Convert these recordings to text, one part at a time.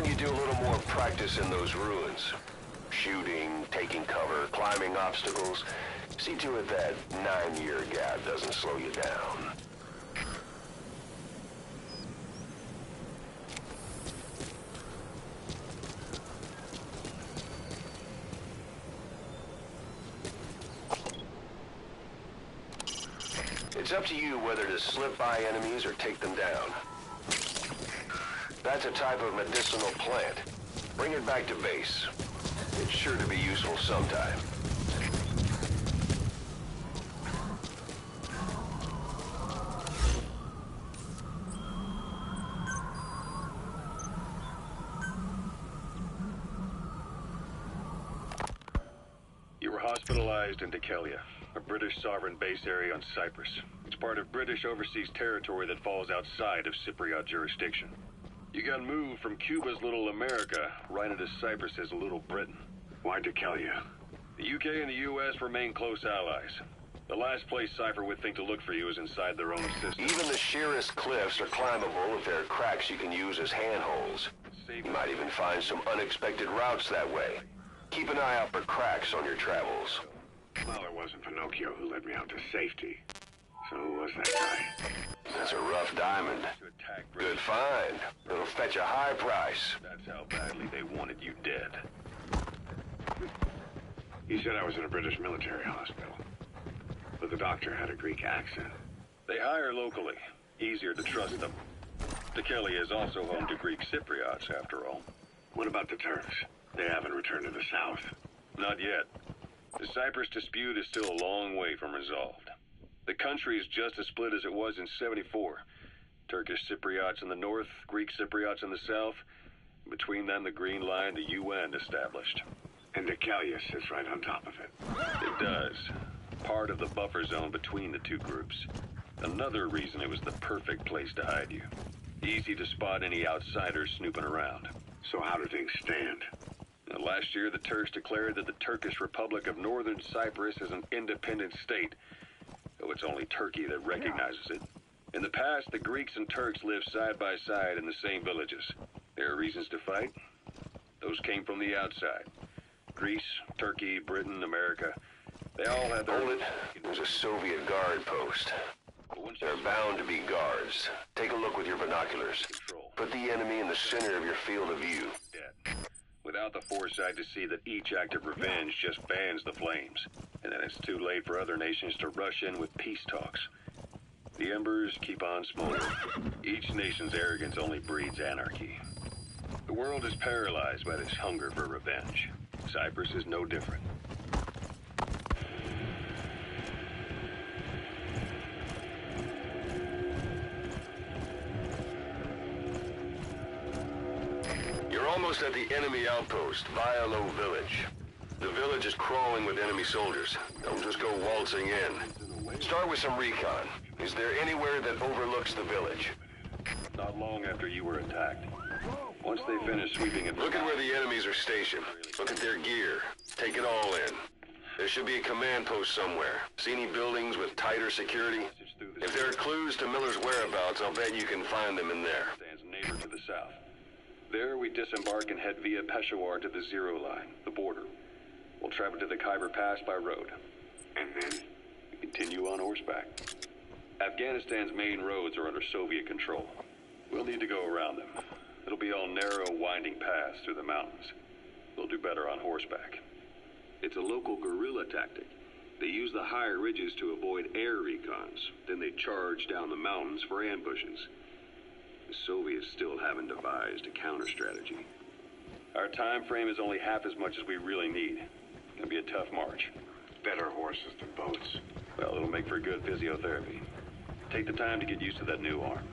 you do a little more practice in those ruins. Shooting, taking cover, climbing obstacles. See to it that 9-year gap doesn't slow you down. It's up to you whether to slip by enemies or take them down. That's a type of medicinal plant. Bring it back to base. It's sure to be useful sometime. You were hospitalized in Dekelia, a British sovereign base area on Cyprus. It's part of British overseas territory that falls outside of Cypriot jurisdiction. You got moved from Cuba's Little America right into Cyprus's Little Britain. Why Dekelia? The UK and the US remain close allies. The last place Cypher would think to look for you is inside their own system. Even the sheerest cliffs are climbable if there are cracks you can use as handholds. You might even find some unexpected routes that way. Keep an eye out for cracks on your travels. Well, it wasn't Pinocchio who led me out to safety. So who was that guy? That's a rough diamond. Good find. It'll fetch a high price. That's how badly they wanted you dead. He said I was in a British military hospital. But the doctor had a Greek accent. They hire locally. Easier to trust them. Dekelia is also home to Greek Cypriots, after all. What about the Turks? They haven't returned to the south. Not yet. The Cyprus dispute is still a long way from resolved. The country is just as split as it was in '74. Turkish Cypriots in the north, Greek Cypriots in the south. Between them, the Green Line, the UN established. And Dekelia sits right on top of it. It does. Part of the buffer zone between the two groups. Another reason it was the perfect place to hide you. Easy to spot any outsiders snooping around. So how do things stand? Now, last year, the Turks declared that the Turkish Republic of Northern Cyprus is an independent state, though it's only Turkey that recognizes it. In the past, the Greeks and Turks lived side by side in the same villages. There are reasons to fight. Those came from the outside. Greece, Turkey, Britain, America, they all had their... Hold it. There's a Soviet guard post. There are bound to be guards. Take a look with your binoculars. Put the enemy in the center of your field of view. Without the foresight to see that each act of revenge just fans the flames, and then it's too late for other nations to rush in with peace talks. The embers keep on smoldering. Each nation's arrogance only breeds anarchy. The world is paralyzed by this hunger for revenge. Cyprus is no different. You're almost at the enemy outpost, Vialo Village. The village is crawling with enemy soldiers. Don't just go waltzing in. Start with some recon. Is there anywhere that overlooks the village? Not long after you were attacked. Once they finish sweeping it... Look at where the enemies are stationed. Look at their gear. Take it all in. There should be a command post somewhere. See any buildings with tighter security? If there are clues to Miller's whereabouts, I'll bet you can find them in there. Stands neighbor to the south. There we disembark and head via Peshawar to the Zero Line, the border. We'll travel to the Khyber Pass by road. And then? We continue on horseback. Afghanistan's main roads are under Soviet control. We'll need to go around them. It'll be all narrow, winding paths through the mountains. We'll do better on horseback. It's a local guerrilla tactic. They use the higher ridges to avoid air recons. Then they charge down the mountains for ambushes. The Soviets still haven't devised a counter-strategy. Our time frame is only half as much as we really need. It'll be a tough march. Better horses than boats. Well, it'll make for good physiotherapy. Take the time to get used to that new arm.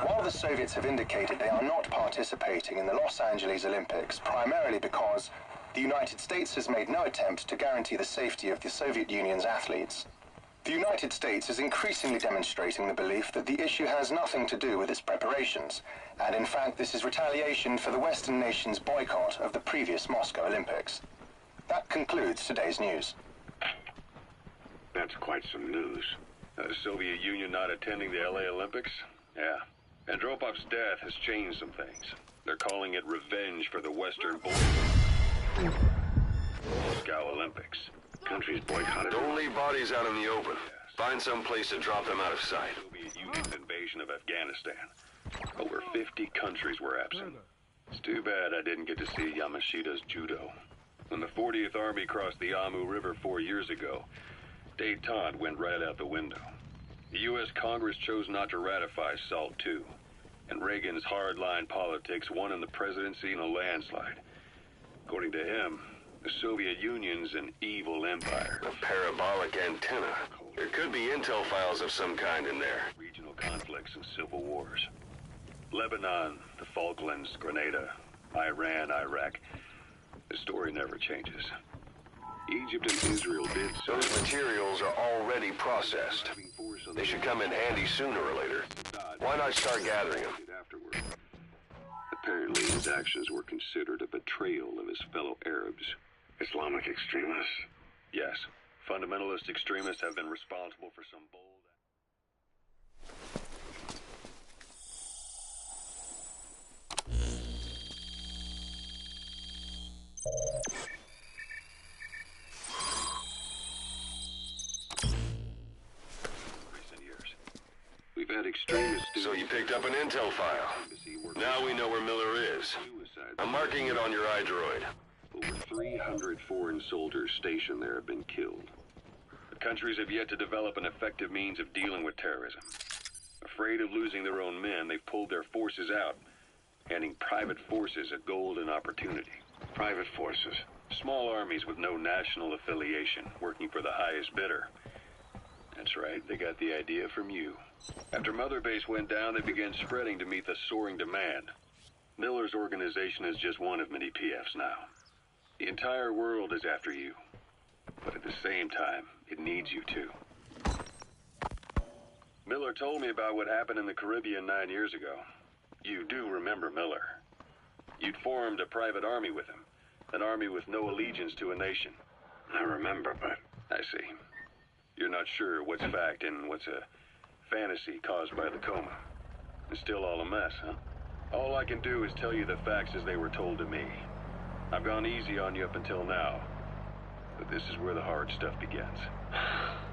While the Soviets have indicated they are not participating in the Los Angeles Olympics, primarily because the United States has made no attempt to guarantee the safety of the Soviet Union's athletes, the United States is increasingly demonstrating the belief that the issue has nothing to do with its preparations, and in fact this is retaliation for the Western nations' boycott of the previous Moscow Olympics. That concludes today's news. That's quite some news. The Soviet Union not attending the LA Olympics? Yeah, Andropov's death has changed some things. They're calling it revenge for the Western border. Moscow Olympics. Countries boycotted. Don't leave bodies out in the open. Find some place to drop them out of sight. Soviet Union's invasion of Afghanistan. Over 50 countries were absent. It's too bad I didn't get to see Yamashita's judo. When the 40th Army crossed the Amu River 4 years ago, détente went right out the window. The U.S. Congress chose not to ratify SALT II, and Reagan's hardline politics won in the presidency in a landslide. According to him, the Soviet Union's an evil empire. A parabolic antenna. There could be intel files of some kind in there. Regional conflicts and civil wars. Lebanon, the Falklands, Grenada, Iran, Iraq. The story never changes. Egypt and Israel did so. Those materials are already processed. They should come in handy sooner or later. Why not start gathering them? Afterward. Apparently his actions were considered a betrayal of his fellow Arabs. Islamic extremists? Yes. Fundamentalist extremists have been responsible for some bold... recent years. We've had extremists... So you picked up an intel file. Now we know where Miller is. I'm marking it on your iDroid. Over 300 foreign soldiers stationed there have been killed. The countries have yet to develop an effective means of dealing with terrorism. Afraid of losing their own men, they've pulled their forces out, handing private forces a golden opportunity. Private forces? Small armies with no national affiliation, working for the highest bidder. That's right, they got the idea from you. After Mother Base went down, they began spreading to meet the soaring demand. Miller's organization is just one of many PFs now. The entire world is after you. But at the same time, it needs you too. Miller told me about what happened in the Caribbean 9 years ago. You do remember Miller. You'd formed a private army with him. An army with no allegiance to a nation. I remember, but... I see. You're not sure what's fact and what's a fantasy caused by the coma. It's still all a mess, huh? All I can do is tell you the facts as they were told to me. I've gone easy on you up until now, but this is where the hard stuff begins.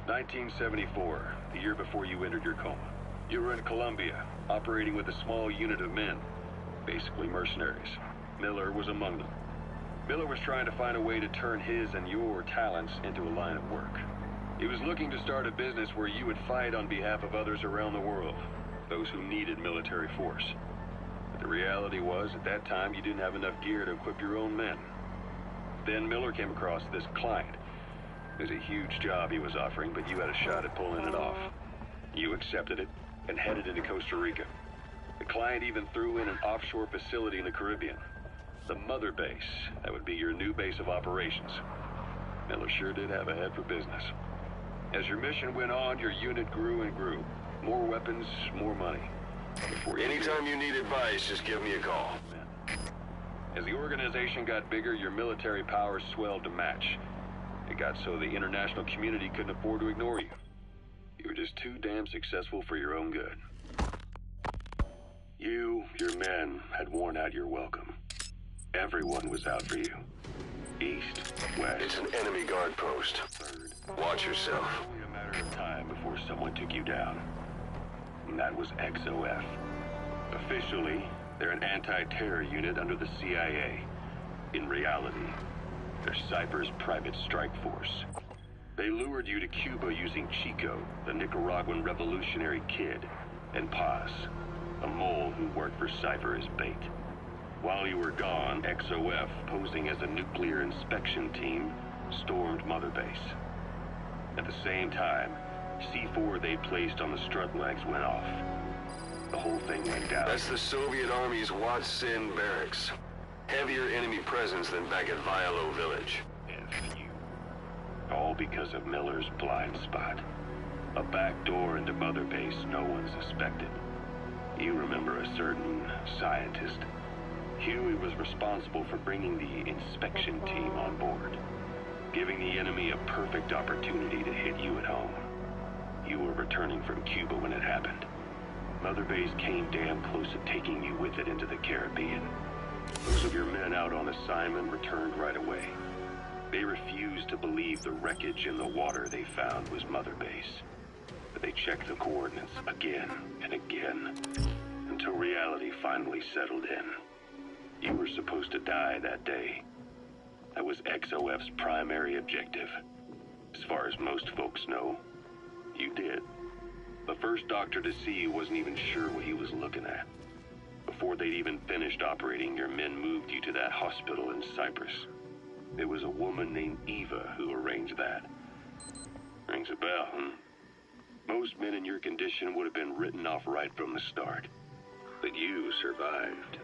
1974, the year before you entered your coma. You were in Colombia, operating with a small unit of men, basically mercenaries. Miller was among them. Miller was trying to find a way to turn his and your talents into a line of work. He was looking to start a business where you would fight on behalf of others around the world, those who needed military force. But the reality was, at that time, you didn't have enough gear to equip your own men. Then Miller came across this client. It was a huge job he was offering, but you had a shot at pulling it off. You accepted it and headed into Costa Rica. The client even threw in an offshore facility in the Caribbean. The Mother Base, that would be your new base of operations. Miller sure did have a head for business. As your mission went on, your unit grew and grew. More weapons, more money. Anytime you need advice, just give me a call. As the organization got bigger, your military powers swelled to match. It got so the international community couldn't afford to ignore you. You were just too damn successful for your own good. You, your men, had worn out your welcome. Everyone was out for you. East, west. It's an enemy guard post. Third. Watch yourself. Only a matter of time before someone took you down. And that was XOF. Officially, they're an anti-terror unit under the CIA. In reality, they're Cypher's private strike force. They lured you to Cuba using Chico, the Nicaraguan revolutionary kid, and Paz, a mole who worked for Cypher as bait. While you were gone, XOF, posing as a nuclear inspection team, stormed Mother Base. At the same time, C4 they placed on the strut legs went off. The whole thing went down. That's the Soviet Army's Wat Sin barracks. Heavier enemy presence than back at Vialo Village. F you. All because of Miller's blind spot. A back door into Mother Base no one suspected. You remember a certain scientist. Huey was responsible for bringing the inspection team on board, giving the enemy a perfect opportunity to hit you at home. You were returning from Cuba when it happened. Mother Base came damn close to taking you with it into the Caribbean. Those of your men out on assignment returned right away. They refused to believe the wreckage in the water they found was Mother Base. But they checked the coordinates again and again, until reality finally settled in. You were supposed to die that day. That was XOF's primary objective. As far as most folks know, you did. The first doctor to see you wasn't even sure what he was looking at. Before they'd even finished operating, your men moved you to that hospital in Cyprus. It was a woman named Eva who arranged that. Rings a bell, huh? Most men in your condition would have been written off right from the start. But you survived.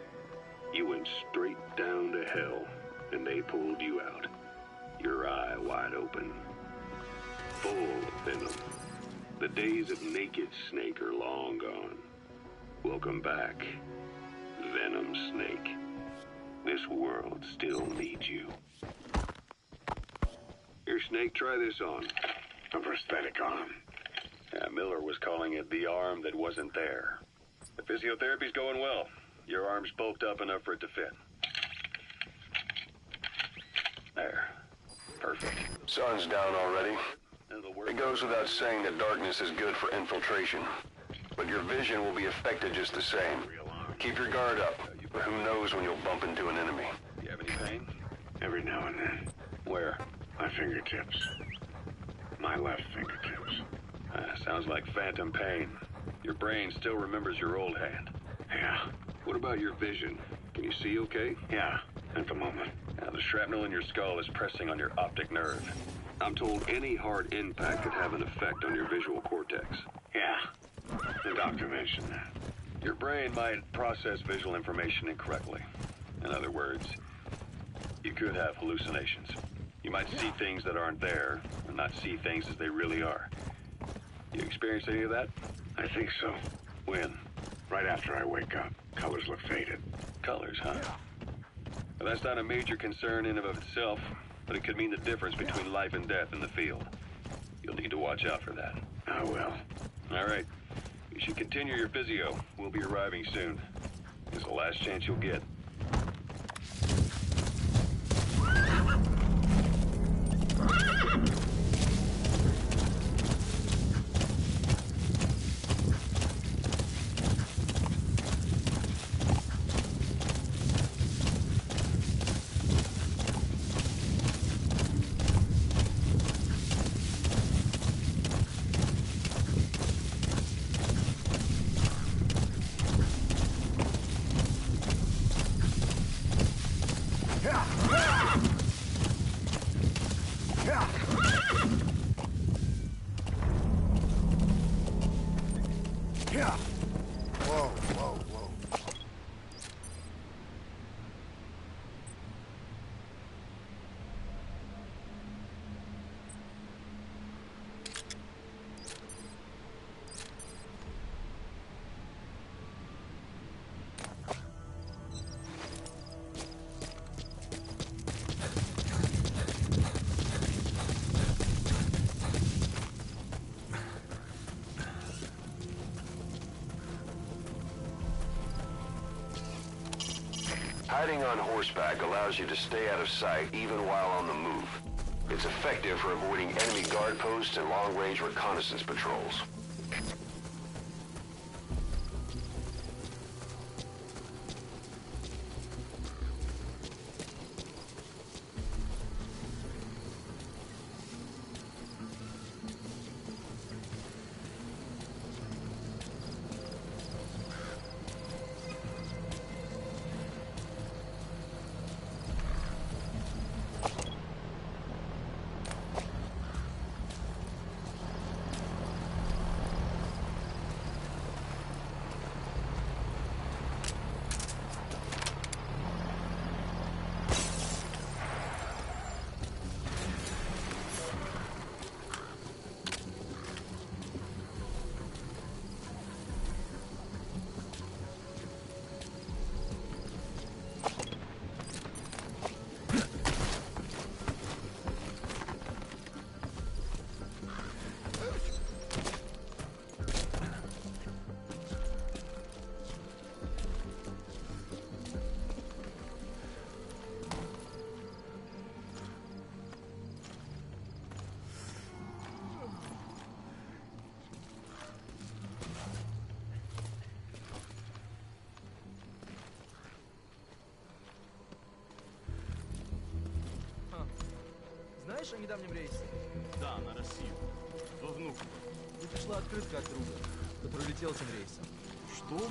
You went straight down to hell, and they pulled you out. Your eye wide open. Full of venom. The days of Naked Snake are long gone. Welcome back, Venom Snake. This world still needs you. Here, Snake, try this on. A prosthetic arm. Yeah, Miller was calling it the arm that wasn't there. The physiotherapy's going well. Your arm's bulked up enough for it to fit. There. Perfect. Sun's down already. It'll work. It goes without saying that darkness is good for infiltration. But your vision will be affected just the same. Keep your guard up. Who knows when you'll bump into an enemy. You have any pain? Every now and then. Where? My fingertips. My left fingertips. Sounds like phantom pain. Your brain still remembers your old hand. Yeah. What about your vision? Can you see okay? Yeah. At the moment. Now, the shrapnel in your skull is pressing on your optic nerve. I'm told any hard impact could have an effect on your visual cortex. Yeah. The doctor mentioned that. Your brain might process visual information incorrectly. In other words, you could have hallucinations. You might see things that aren't there, and not see things as they really are. You experience any of that? I think so. When? Right after I wake up. Colors look faded. Colors, huh? Well, that's not a major concern in and of itself, but it could mean the difference between life and death in the field. You'll need to watch out for that. I will. All right. You should continue your physio. We'll be arriving soon. It's the last chance you'll get. Hiding on horseback allows you to stay out of sight even while on the move. It's effective for avoiding enemy guard posts and long-range reconnaissance patrols. слышишь о недавнем рейсе? Да, на Россию. Вовнук. Мне пришла открытка от друга, который летел этим рейсом. Что?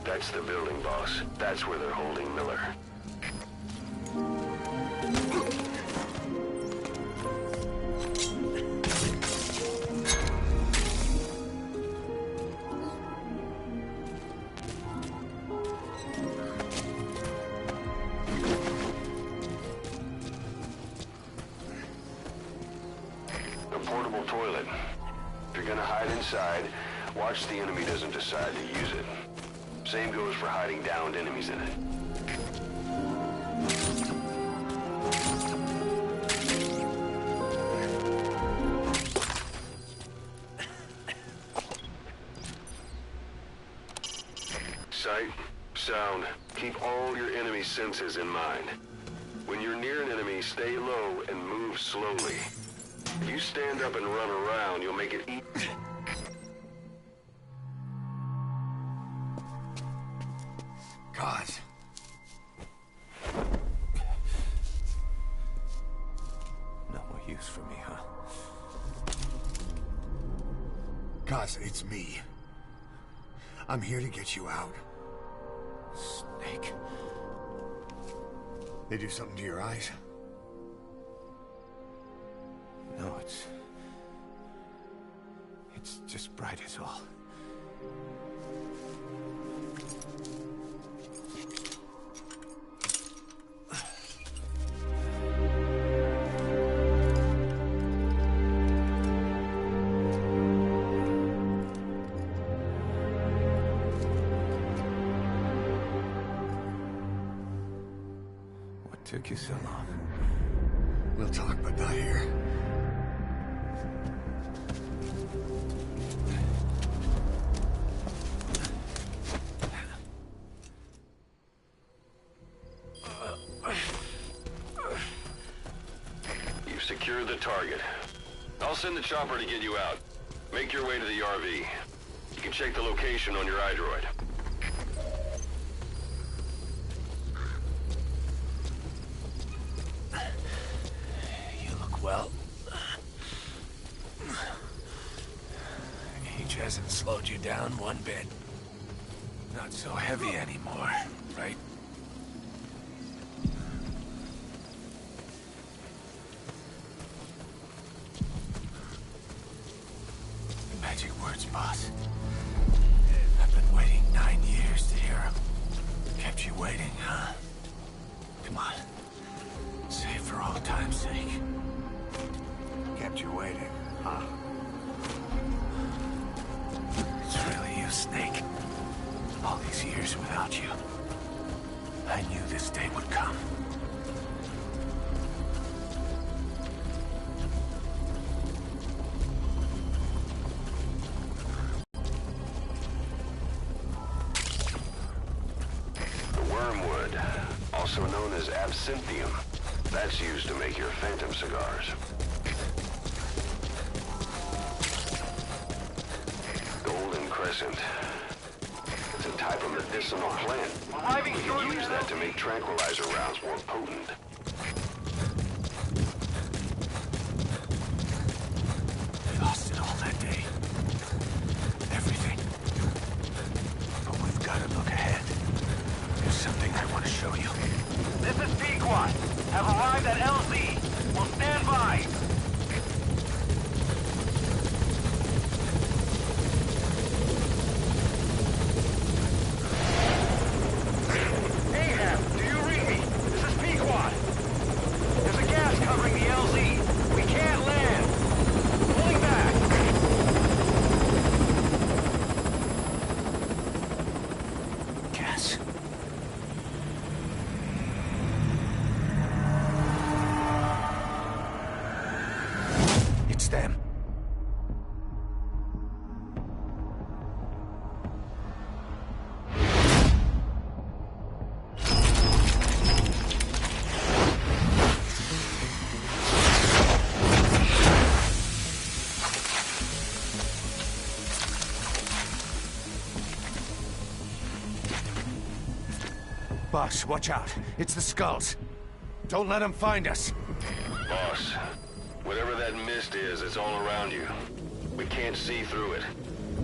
That's the building, boss. That's where they're holding Miller. A portable toilet. If you're gonna hide inside, watch the enemy doesn't decide to use it. Same goes for hiding downed enemies in it. Sight, sound, keep all your enemy senses in mind. When you're near an enemy, stay low and move slowly. If you stand up and run around, you'll make it easy. God. No more use for me, huh? Guys, it's me. I'm here to get you out. Snake. They do something to your eyes? No, it's just bright as all. What took you so long? We'll talk, but not here. You've secured the target. I'll send the chopper to get you out. Make your way to the RV. You can check the location on your iDroid. You look well. Age hasn't slowed you down one bit. Not so heavy anymore, right? Magic words, boss. I've been waiting 9 years to hear them. Kept you waiting, huh? Come on. Say it for old time's sake. Kept you waiting, huh? It's really you, Snake. All these years without you. I knew this day would come. The wormwood, also known as absinthium. That's used to make your phantom cigars. Golden crescent. It's a type of medicinal plant. You can use that to make tranquilizer rounds more potent. I lost it all that day. Everything. But we've got to look ahead. There's something I want to show you. This is Pequot. Have arrived at LZ. Will stand by. Ahab, do you read me? This is Pequot. Boss, watch out. It's the skulls. Don't let them find us. Boss, whatever that mist is, it's all around you. We can't see through it.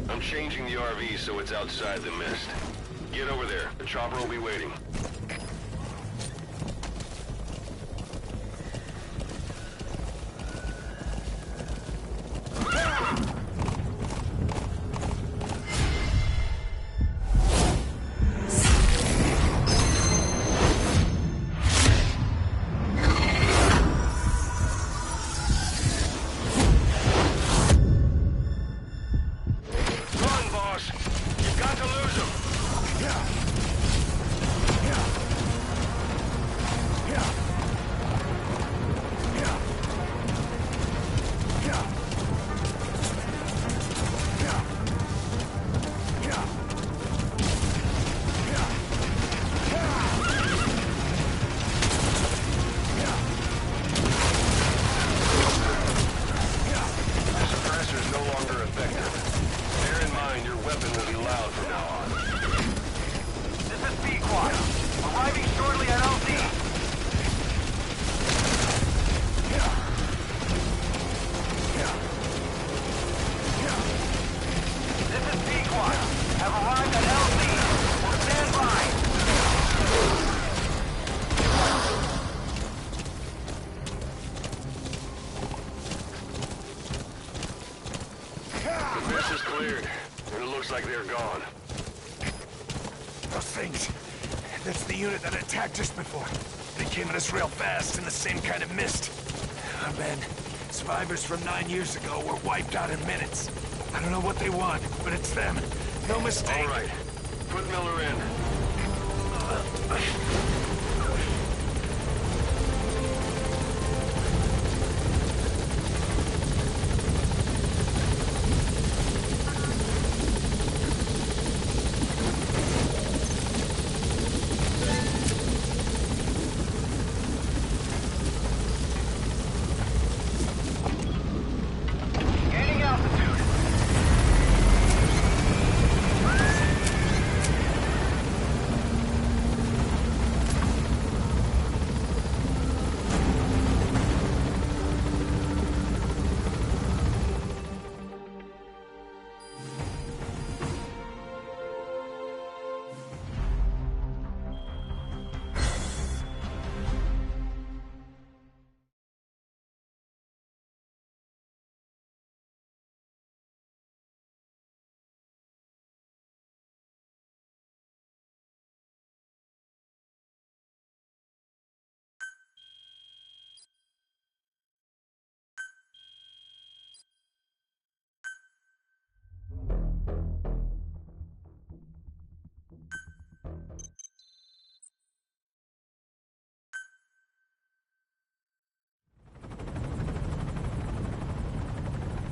I'm changing the RV so it's outside the mist. Get over there. The chopper will be waiting. Run, boss! You've got to lose him! The suppressor's no longer effective. Bear in mind, your weapon will be loud from now on. This is Pequod. Arriving shortly at LZ. This is Pequod. Have arrived at LZ. Will stand by. The mist is cleared, and it looks like they're gone. Those things. That's the unit that attacked us before. They came at us real fast in the same kind of mist. Oh, man. Survivors from 9 years ago were wiped out in minutes. I don't know what they want, but it's them. No mistake. All right. Put Miller in. Gaining altitude.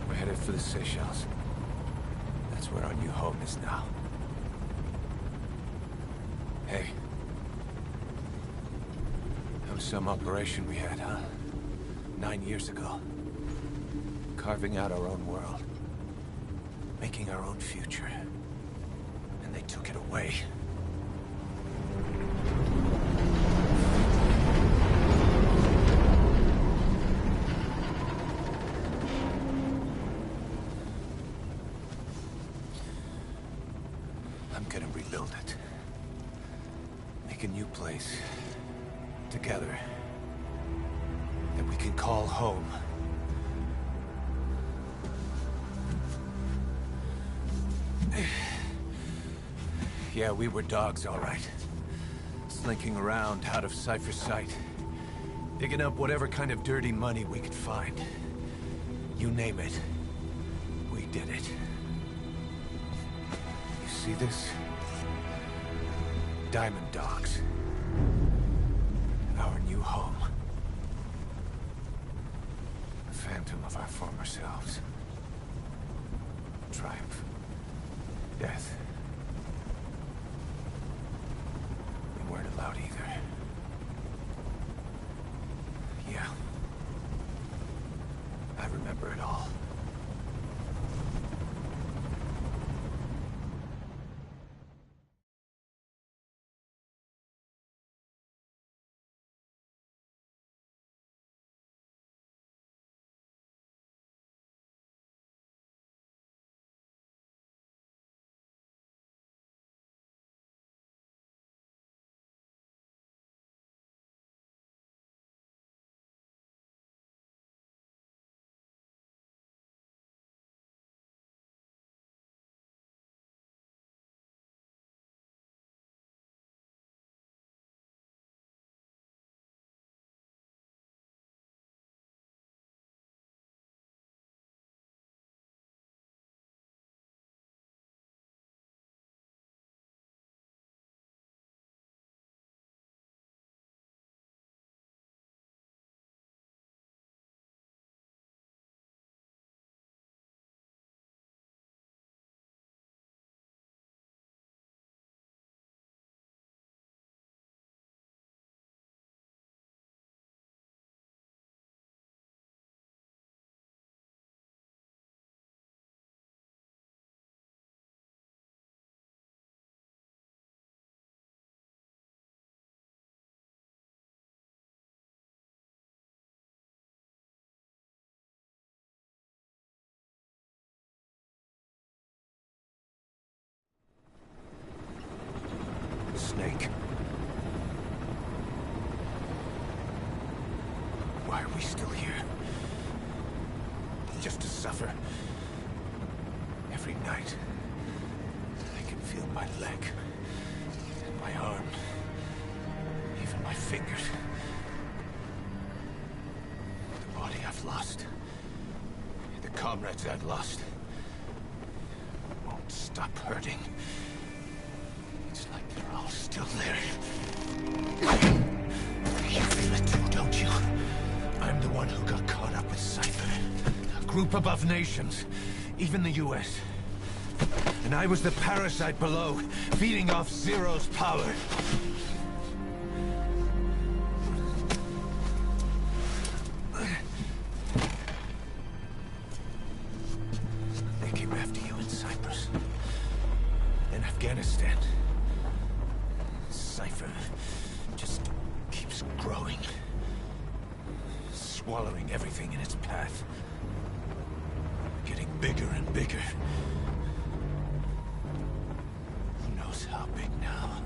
We're headed for the Seychelles. That's where our new home is now. Hey. That was some operation we had, huh? 9 years ago. Carving out our own world. Making our own future. And they took it away. I'm gonna rebuild it. Make a new place. Together. That we can call home. Yeah, we were dogs, all right. Slinking around out of Cypher's sight. Digging up whatever kind of dirty money we could find. You name it. We did it. You see this? Diamond Dogs. Our new home. A phantom of our former selves. Triumph. Death. We weren't allowed either. Yeah. I remember it all. Snake. Why are we still here? Just to suffer. Every night, I can feel my leg, and my arm, even my fingers. The body I've lost, the comrades I've lost, won't stop hurting. It's like they're all still there. You feel it too, don't you? I'm the one who got caught up with Cypher. A group above nations, even the US. And I was the parasite below, feeding off Zero's power. They came after you in Cyprus. In Afghanistan. Cypher just keeps growing. Swallowing everything in its path. Getting bigger and bigger. Who knows how big now?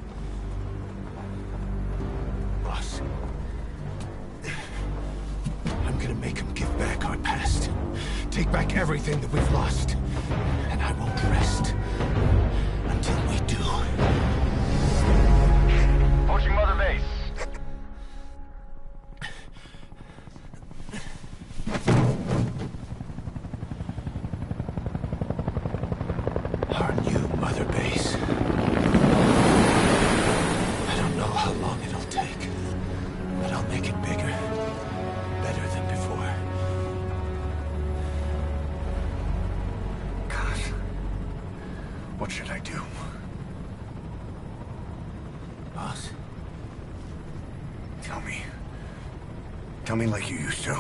Boss. I'm gonna make him give back our past. Take back everything that we've lost. And I won't rest until we do. Approaching Mother Base. Our new Mother Base. I don't know how long it'll take, but I'll make it bigger, better than before. Gosh. What should I do? Boss, Tell me. Tell me like you used to.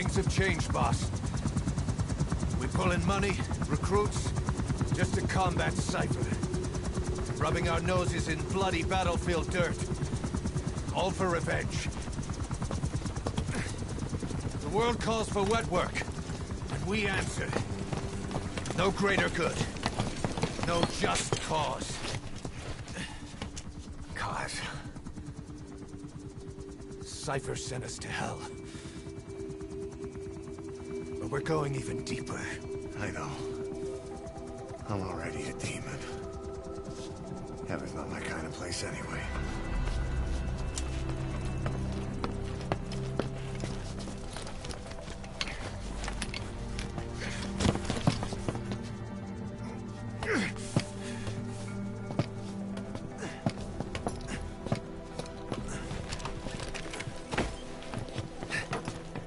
things have changed, boss. We pull in money, recruits, just to combat Cypher. Rubbing our noses in bloody battlefield dirt. All for revenge. The world calls for wet work, and we answer. No greater good. No just cause. Cause. Cypher sent us to hell. But we're going even deeper. I know. I'm already a demon. Heaven's not my kind of place anyway.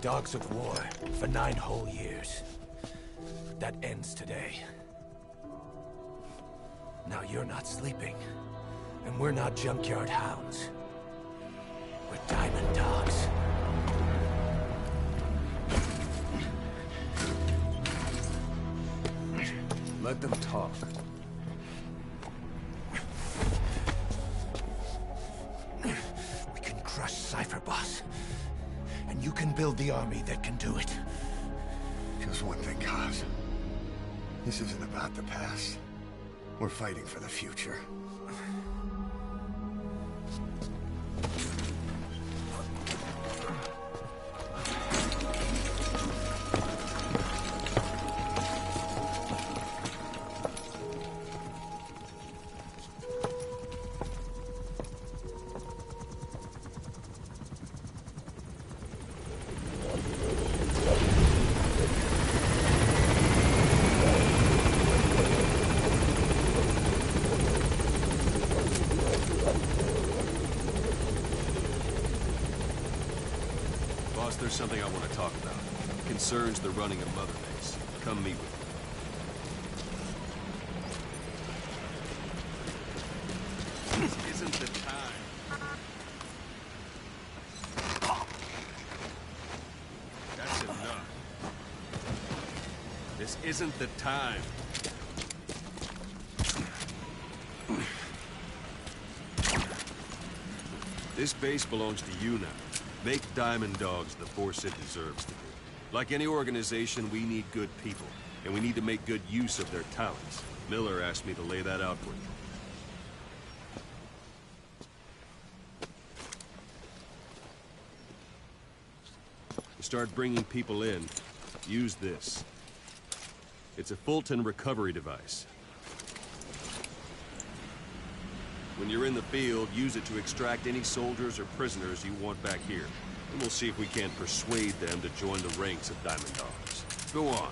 Dogs of war for 9 whole years. That ends today. Now you're not sleeping, and we're not junkyard hounds. We're diamond dogs. Let them talk. We can crush Cypher, boss. And you can build the army that can do it. Just one thing, Kaz. This isn't about the past. We're fighting for the future. Boss, there's something I want to talk about. It concerns the running of Mother Base. Come meet with me. This isn't the time. That's enough. This isn't the time. This base belongs to you now. Make Diamond Dogs the force it deserves to be. Like any organization, we need good people, and we need to make good use of their talents. Miller asked me to lay that out for you. To start bringing people in, use this. It's a Fulton recovery device. When you're in the field, use it to extract any soldiers or prisoners you want back here. And we'll see if we can't persuade them to join the ranks of Diamond Dogs. Go on.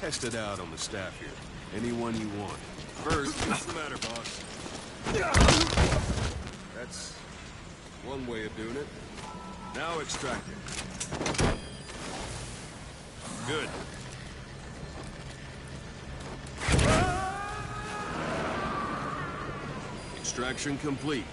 Test it out on the staff here. Anyone you want. First, what's the matter, boss? That's one way of doing it. Now extract it. Good. Extraction complete.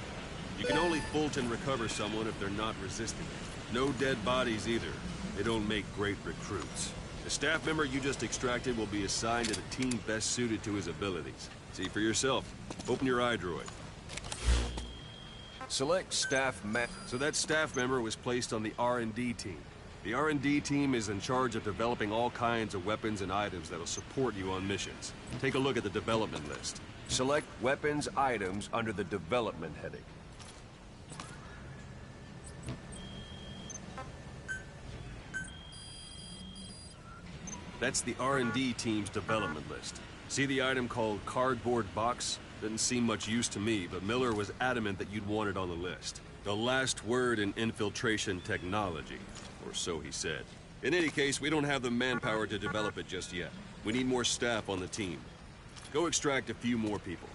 You can only Fulton recover someone if they're not resisting it. No dead bodies either. They don't make great recruits. The staff member you just extracted will be assigned to the team best suited to his abilities. See for yourself. Open your iDroid. Select staff So that staff member was placed on the R&D team. The R&D team is in charge of developing all kinds of weapons and items that'll support you on missions. Take a look at the development list. Select weapons items under the development heading. That's the R&D team's development list. See the item called cardboard box? Didn't seem much use to me, but Miller was adamant that you'd want it on the list. The last word in infiltration technology, or so he said. In any case, we don't have the manpower to develop it just yet. We need more staff on the team. Go extract a few more people.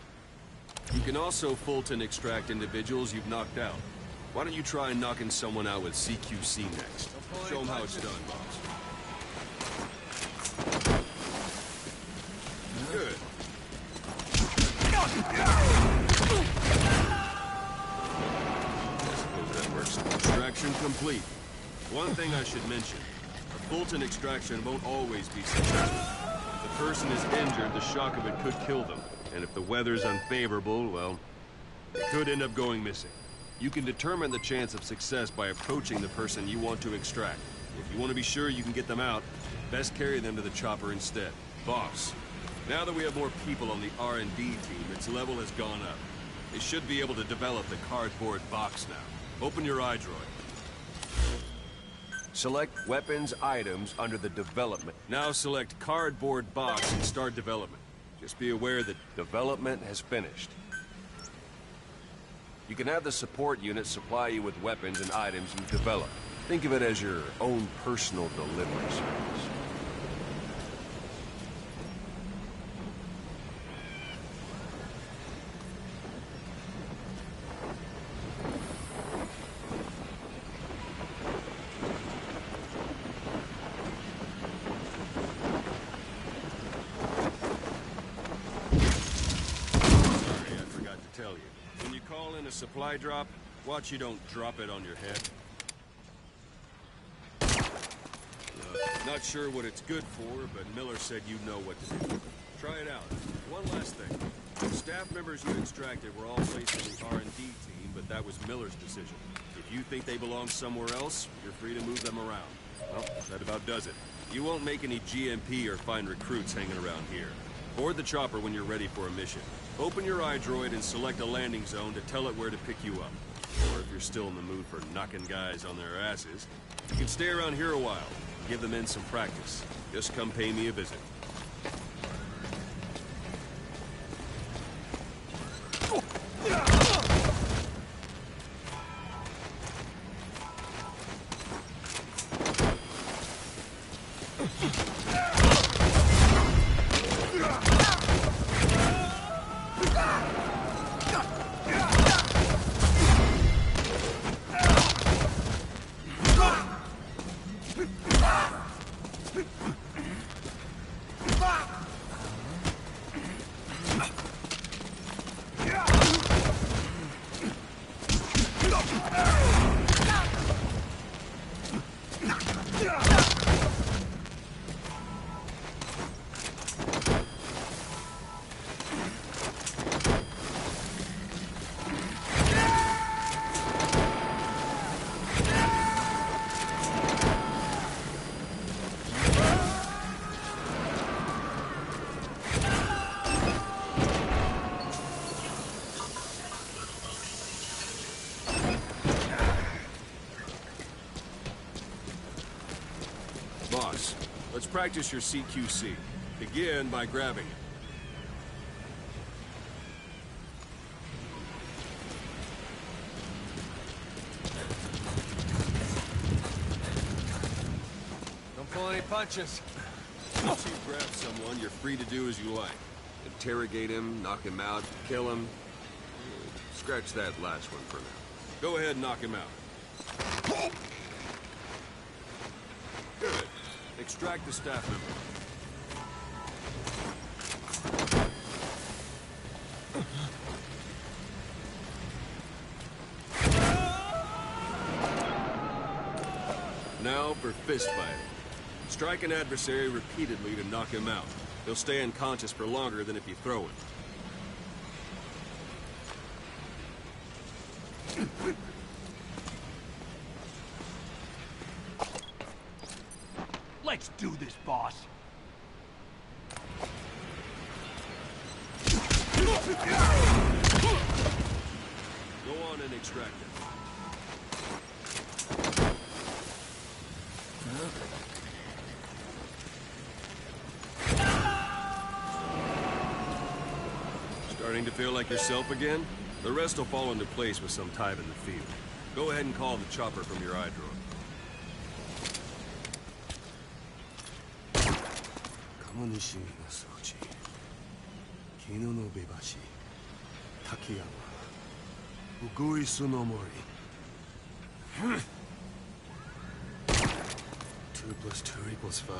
You can also Fulton extract individuals you've knocked out. Why don't you try knocking someone out with CQC next? Show them how it's done, boss. Good. I suppose that works. Extraction complete. One thing I should mention. A Fulton extraction won't always be successful. If the person is injured, the shock of it could kill them. And if the weather's unfavorable, well, they could end up going missing. You can determine the chance of success by approaching the person you want to extract. If you want to be sure you can get them out, best carry them to the chopper instead. Boss, now that we have more people on the R&D team, its level has gone up. They should be able to develop the cardboard box now. Open your iDroid. Select weapons items under the development. Now select cardboard box and start development. Just be aware that development has finished. You can have the support unit supply you with weapons and items you develop. Think of it as your own personal delivery service. Supply drop, watch you don't drop it on your head. Not sure what it's good for, but Miller said you know what to do. Try it out. One last thing. The staff members you extracted were all placed in the R&D team, but that was Miller's decision. If you think they belong somewhere else, you're free to move them around. Well, that about does it. You won't make any GMP or find recruits hanging around here. Board the chopper when you're ready for a mission. Open your iDroid and select a landing zone to tell it where to pick you up. Or if you're still in the mood for knocking guys on their asses, you can stay around here a while, give the men some practice. Just come pay me a visit. Boss, let's practice your CQC. Begin by grabbing it. Don't pull any punches. Once you grab someone, you're free to do as you like. Interrogate him, knock him out, kill him. Scratch that last one for now. Go ahead and knock him out. Good. Extract the staff member. Now for fist fighting. Strike an adversary repeatedly to knock him out. He'll stay unconscious for longer than if you throw him. Let's do this, boss. Go on and extract it. Starting to feel like yourself again? The rest will fall into place with some time in the field. Go ahead and call the chopper from your eye drawer. Kamonishi no Sochi. Kino no Bebashi. Takayama. Ugui Sunomori. 2 plus 2 equals 5.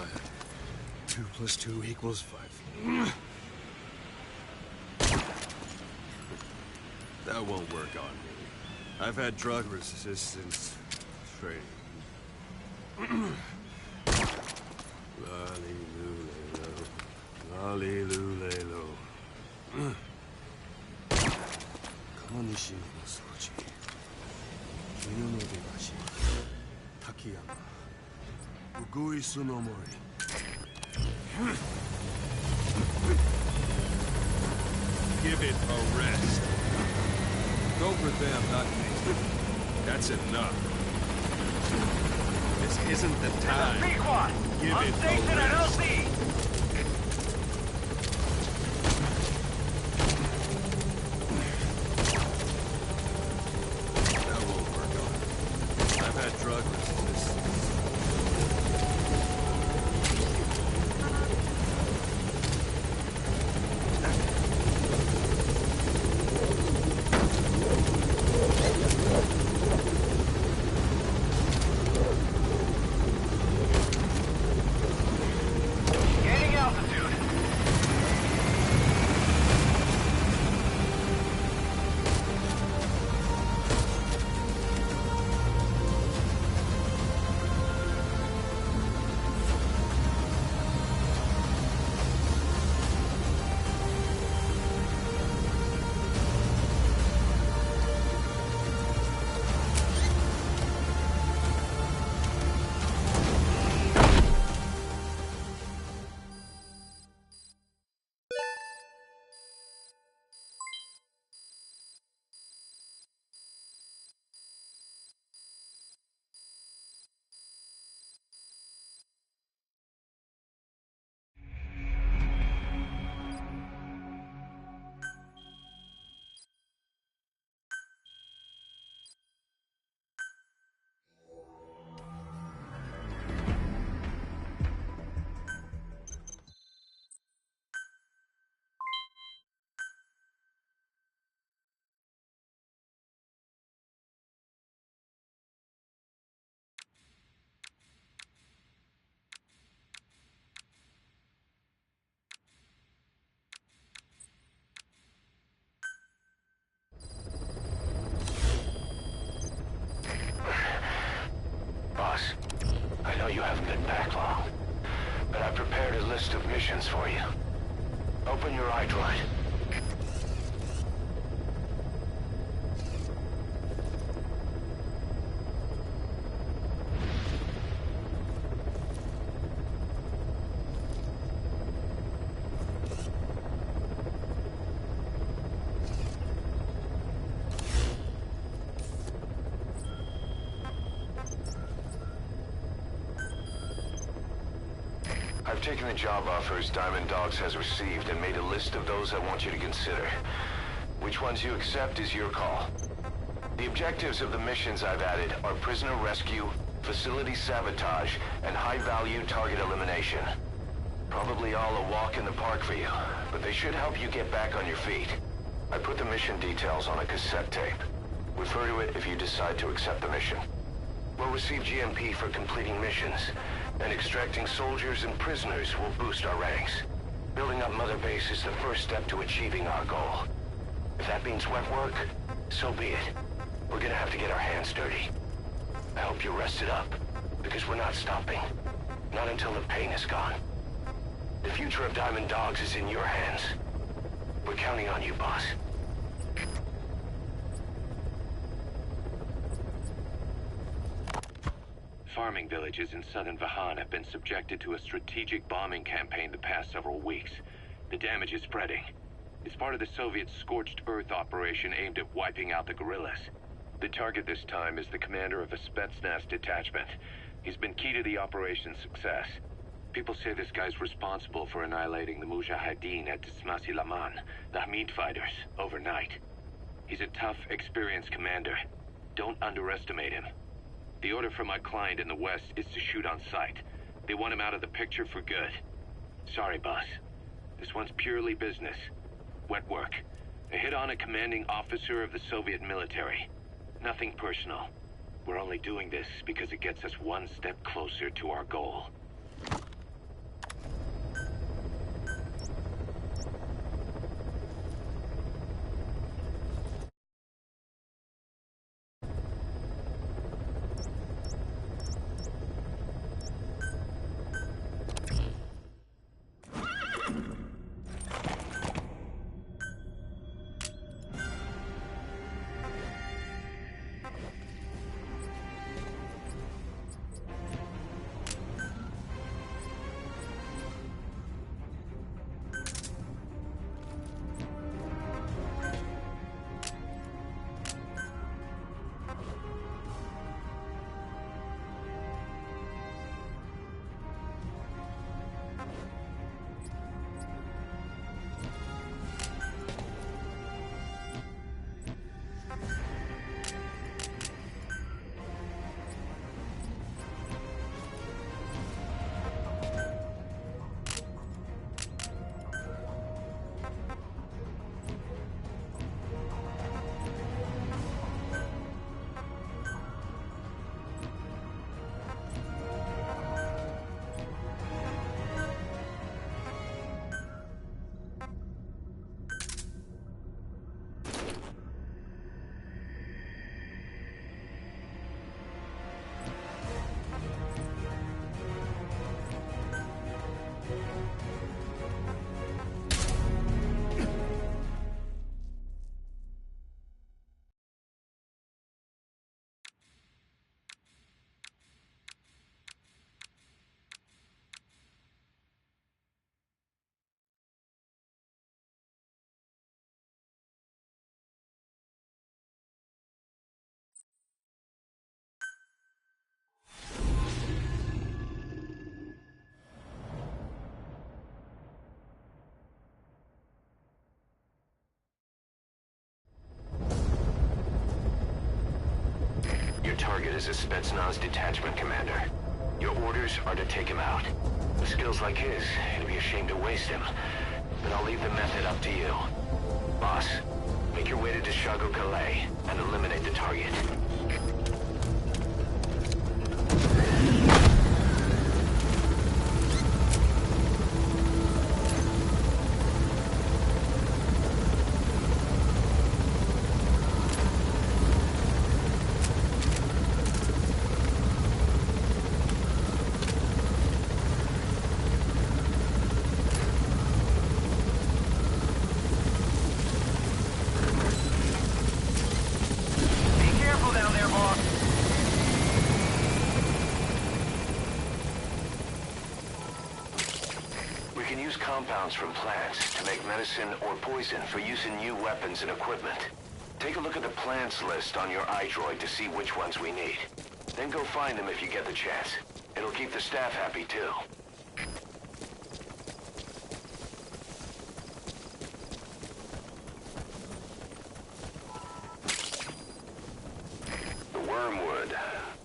2 plus 2 equals 5. That won't work on me. I've had drug resistance training. Lali-lu-le-lo. Lali-lu-le-lo. Kamonishi no Sochi. Kino no Bebashi. Takayama. Ugui Sunomori. Give it a rest. Go for them, not me. That's enough. This isn't the time. Pequod! Give On it a station at rest. LC! That won't work on me. I've had drug resistance. I know you haven't been back long, but I prepared a list of missions for you. Open your iDroid. I've taken the job offers Diamond Dogs has received and made a list of those I want you to consider. Which ones you accept is your call. The objectives of the missions I've added are prisoner rescue, facility sabotage, and high-value target elimination. Probably all a walk in the park for you, but they should help you get back on your feet. I put the mission details on a cassette tape. Refer to it if you decide to accept the mission. We'll receive GMP for completing missions, and extracting soldiers and prisoners will boost our ranks. Building up Mother Base is the first step to achieving our goal. If that means wet work, so be it. We're gonna have to get our hands dirty. I hope you're rested up, because we're not stopping. Not until the pain is gone. The future of Diamond Dogs is in your hands. We're counting on you, boss. Farming villages in southern Vahan have been subjected to a strategic bombing campaign the past several weeks. The damage is spreading. It's part of the Soviet Scorched Earth operation aimed at wiping out the guerrillas. The target this time is the commander of a Spetsnaz detachment. He's been key to the operation's success. People say this guy's responsible for annihilating the Mujahideen at Tismasi Laman, the Hamid fighters, overnight. He's a tough, experienced commander. Don't underestimate him. The order from my client in the west is to shoot on sight. They want him out of the picture for good. Sorry, boss. This one's purely business. Wet work. A hit on a commanding officer of the Soviet military. Nothing personal. We're only doing this because it gets us one step closer to our goal. Target is a Spetsnaz detachment commander. Your orders are to take him out. With skills like his, it'd be a shame to waste him. But I'll leave the method up to you. Boss, make your way to Dishago Calais and eliminate the target. can use compounds from plants to make medicine or poison for use in new weapons and equipment. Take a look at the plants list on your iDroid to see which ones we need. Then go find them if you get the chance. It'll keep the staff happy too. The wormwood,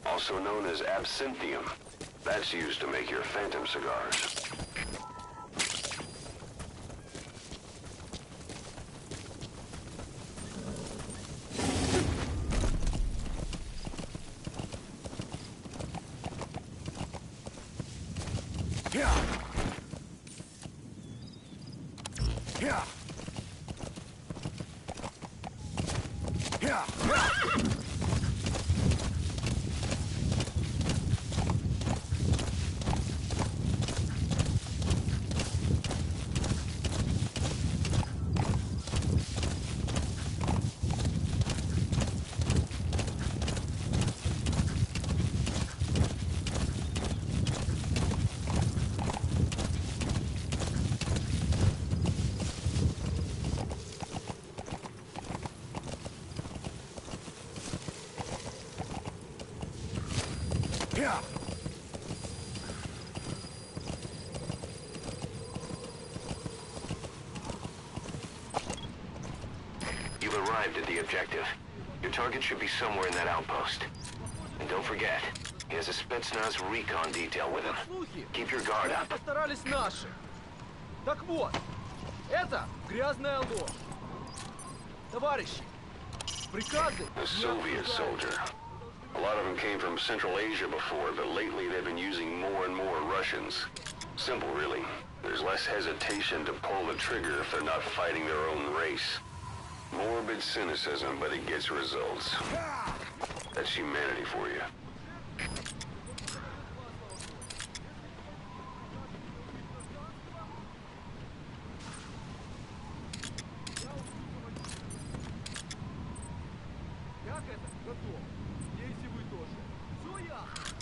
also known as absinthium. That's used to make your phantom cigars. You've arrived at the objective. Your target should be somewhere in that outpost. And don't forget, he has a Spetsnaz recon detail with him. Слухи. Keep your guard up. Постарались наши. Так вот, это грязная ложь. Товарищи, приказы... A Soviet soldier. A lot of them came from Central Asia before, but lately they've been using more and more Russians. Simple, really. There's less hesitation to pull the trigger if they're not fighting their own race. Morbid cynicism, but it gets results. That's humanity for you. Как это? Готов. Если вы тоже. Все ясно.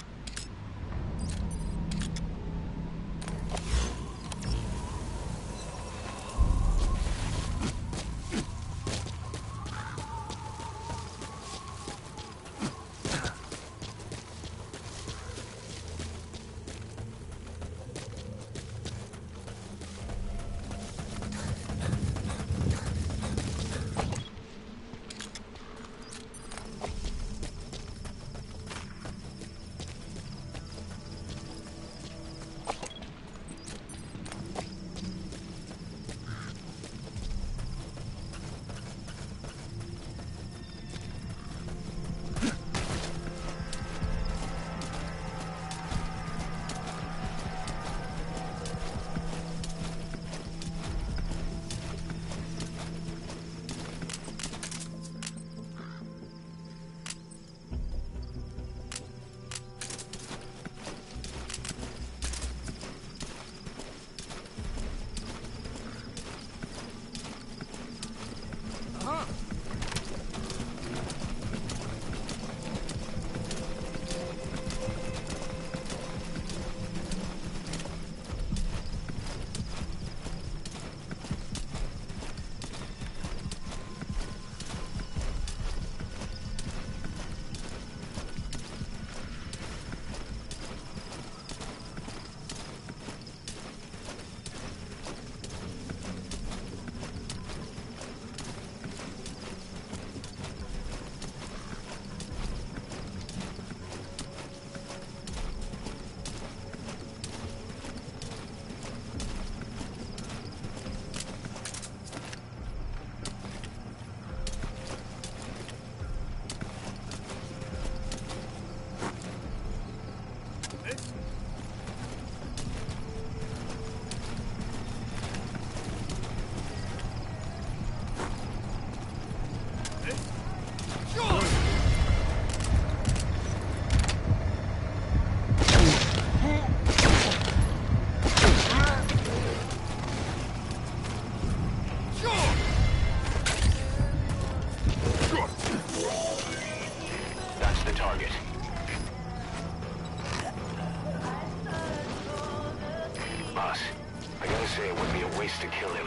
I gotta say it would be a waste to kill him.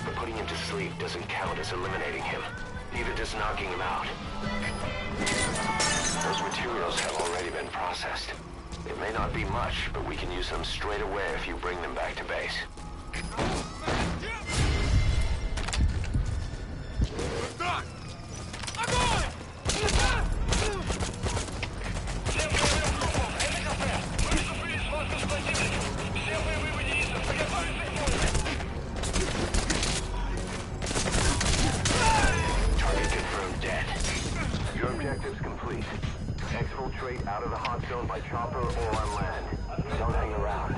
But putting him to sleep doesn't count as eliminating him. Neither does knocking him out. Those materials have already been processed. It may not be much, but we can use them straight away if you bring them back to base. Target confirmed dead. Your objective's complete. Exfiltrate out of the hot zone by chopper or on land. Don't hang around.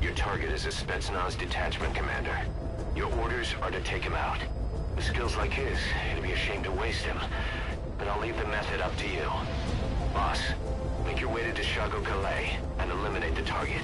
Your target is a Spetsnaz detachment commander. Your orders are to take him out. With skills like his, it'd be a shame to waste him. But I'll leave the method up to you. Boss, make your way to Deshago Calais and eliminate the target.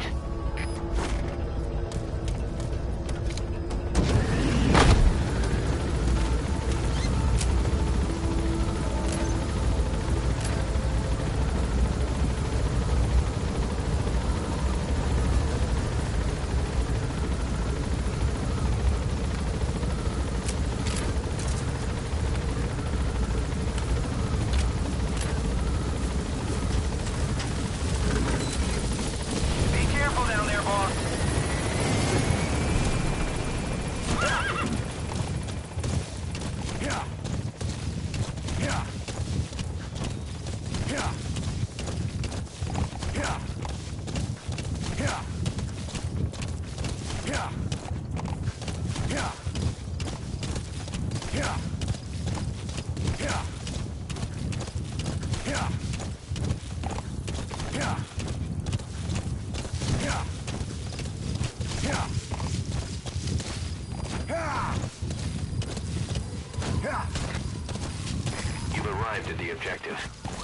You've arrived at the objective.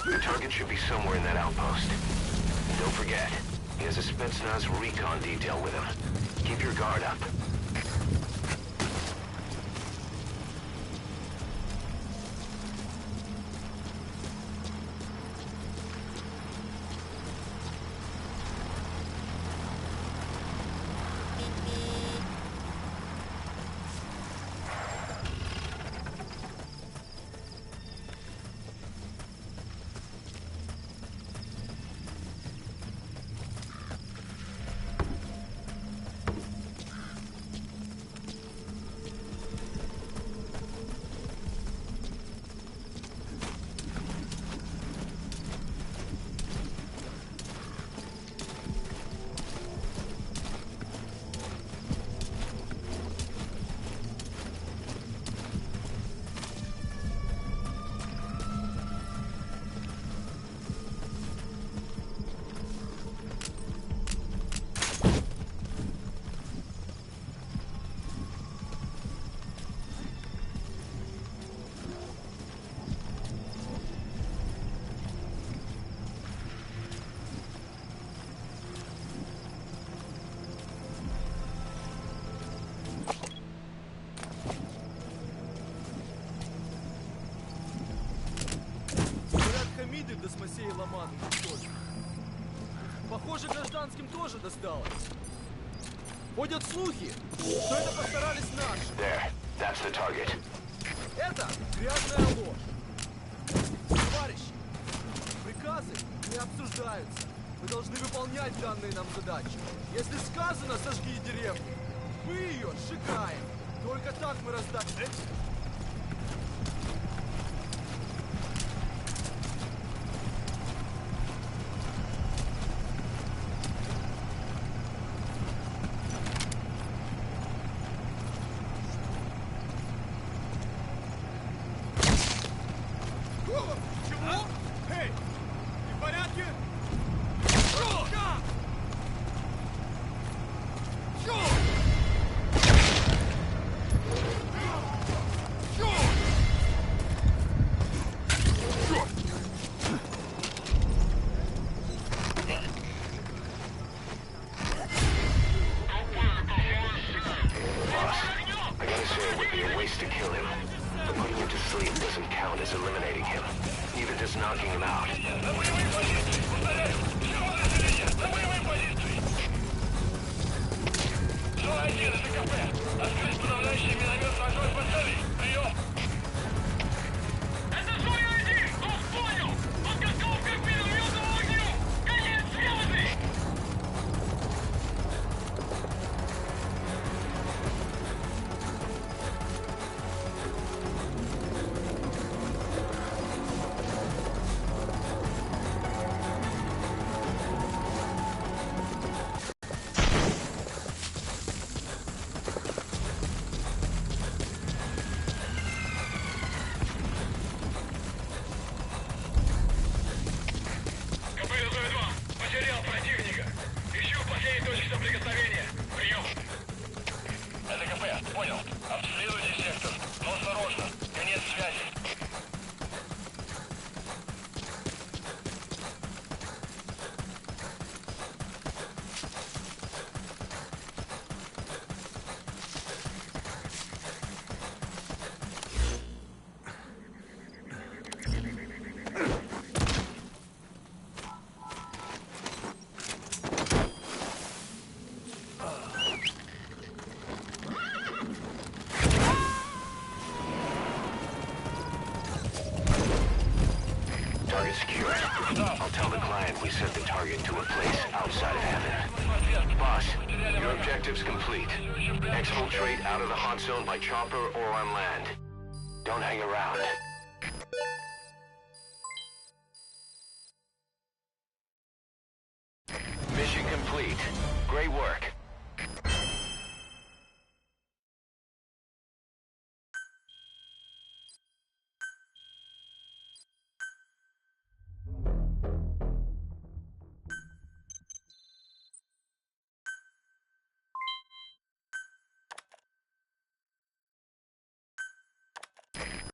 The target should be somewhere in that outpost. Don't forget, he has a Spetsnaz recon detail with him. Keep your guard up. Космосей ломаный тоже. Похоже, гражданским тоже досталось. Ходят слухи, что это постарались наши. There, that's the target. Это грязная ложь. Товарищи, приказы не обсуждаются. Мы должны выполнять данные нам задачи. Если сказано «сожги деревню», мы ее сжигаем. Только так мы раздадим. us knocking him out. Target secured. I'll tell the client we sent the target to a place outside of heaven. Boss, your objective's complete. Exfiltrate out of the hot zone by chopper or on land. Don't hang around. Mission complete. Great work.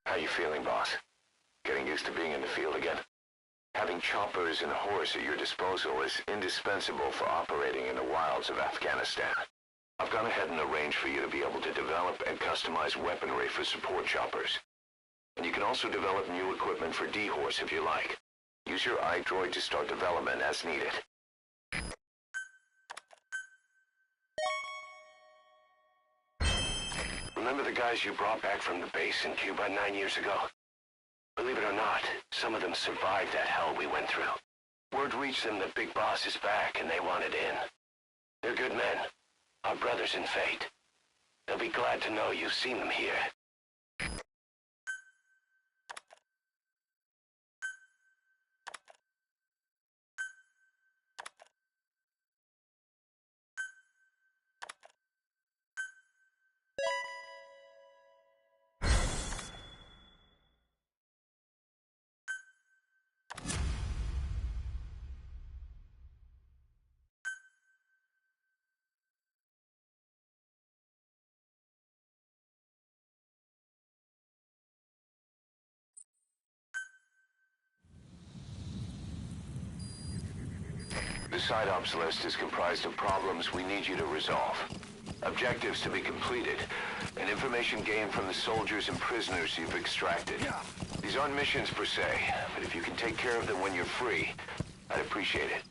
How you feeling, boss? Getting used to being in the field again? Having choppers and a horse at your disposal is indispensable for operating in the wilds of Afghanistan. I've gone ahead and arranged for you to be able to develop and customize weaponry for support choppers. And you can also develop new equipment for D-Horse if you like. Use your iDroid to start development as needed. Remember the guys you brought back from the base in Cuba 9 years ago? Believe it or not, some of them survived that hell we went through. Word reached them that Big Boss is back and they wanted in. They're good men, our brothers in fate. They'll be glad to know you've seen them here. The side ops list is comprised of problems we need you to resolve. Objectives to be completed, and information gained from the soldiers and prisoners you've extracted. These aren't missions per se, but if you can take care of them when you're free, I'd appreciate it.